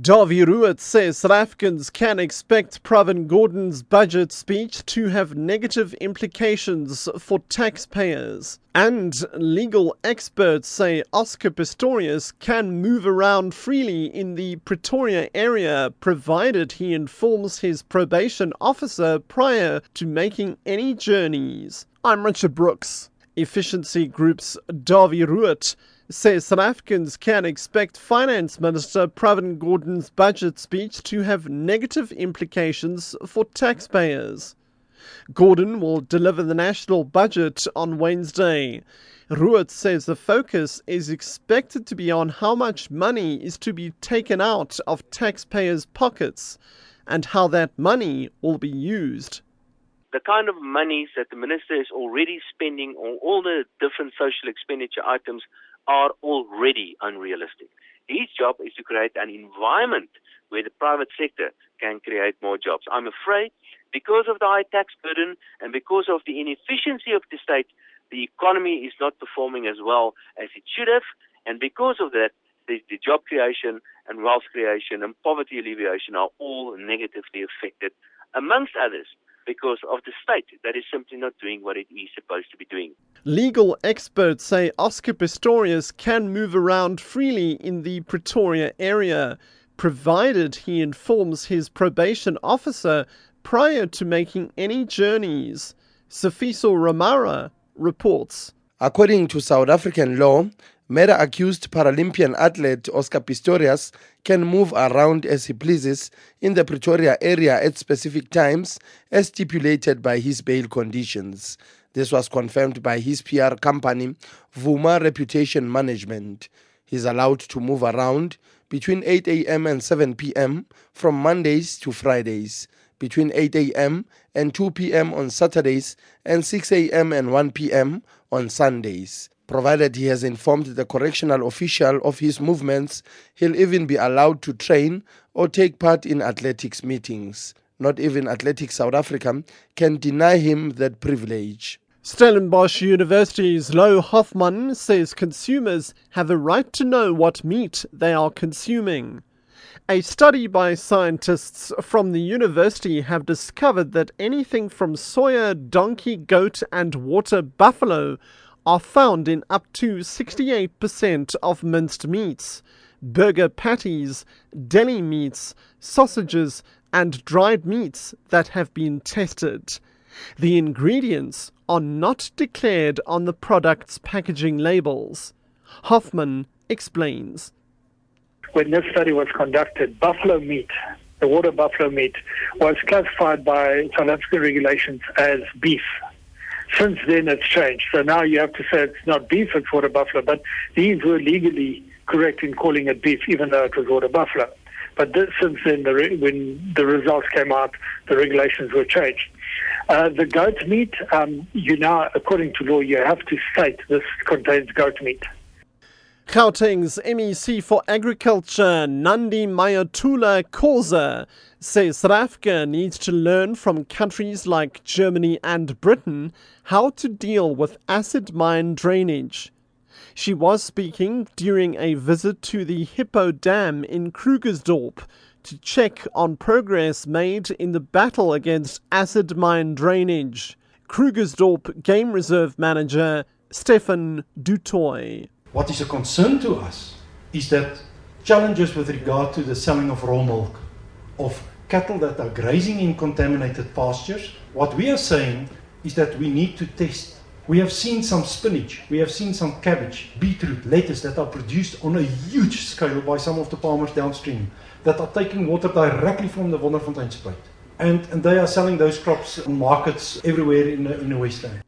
Davy Ruet says South Africans can expect Pravin Gordhan's budget speech to have negative implications for taxpayers. And legal experts say Oscar Pistorius can move around freely in the Pretoria area provided he informs his probation officer prior to making any journeys. I'm Richard Brooks. Efficiency Group's Davy Ruet says South Africans can expect Finance Minister Pravin Gordhan's budget speech to have negative implications for taxpayers. Gordhan will deliver the national budget on Wednesday. Ruet says the focus is expected to be on how much money is to be taken out of taxpayers' pockets and how that money will be used. The kind of monies that the minister is already spending on all the different social expenditure items are already unrealistic. His job is to create an environment where the private sector can create more jobs. I'm afraid because of the high tax burden and because of the inefficiency of the state, the economy is not performing as well as it should have. And because of that, the job creation and wealth creation and poverty alleviation are all negatively affected, amongst others, because of the state that is simply not doing what it is supposed to be doing. Legal experts say Oscar Pistorius can move around freely in the Pretoria area, provided he informs his probation officer prior to making any journeys. Sifiso Ramara reports. According to South African law, murder-accused Paralympian athlete Oscar Pistorius can move around as he pleases in the Pretoria area at specific times as stipulated by his bail conditions. This was confirmed by his PR company, Vuma Reputation Management. He's allowed to move around between 8 a.m. and 7 p.m. from Mondays to Fridays, between 8 a.m. and 2 p.m. on Saturdays, and 6 a.m. and 1 p.m. on Sundays. Provided he has informed the correctional official of his movements, he'll even be allowed to train or take part in athletics meetings. Not even Athletics South Africa can deny him that privilege. Stellenbosch University's Lo Hoffmann says consumers have a right to know what meat they are consuming. A study by scientists from the university have discovered that anything from soya, donkey, goat and water buffalo are found in up to 68% of minced meats, burger patties, deli meats, sausages and dried meats that have been tested. The ingredients are not declared on the product's packaging labels. Hoffman explains. When this study was conducted, buffalo meat, the water buffalo meat, was classified by South African regulations as beef. Since then, it's changed. So now you have to say it's not beef, it's water buffalo. But these were legally correct in calling it beef, even though it was water buffalo. But since then, when the results came out, the regulations were changed. The goat meat, you now, according to law, you have to state this contains goat meat. Gauteng's MEC for Agriculture, Nandi Mayatula Khoza, says South Africa needs to learn from countries like Germany and Britain how to deal with acid mine drainage. She was speaking during a visit to the Hippo Dam in Krugersdorp to check on progress made in the battle against acid mine drainage. Krugersdorp Game Reserve Manager Stefan Dutoy. What is a concern to us is that challenges with regard to the selling of raw milk, of cattle that are grazing in contaminated pastures, what we are saying is that we need to test. We have seen some spinach, we have seen some cabbage, beetroot, lettuce that are produced on a huge scale by some of the farmers downstream that are taking water directly from the Wonderfontein Spruit. And they are selling those crops in markets everywhere in the West End.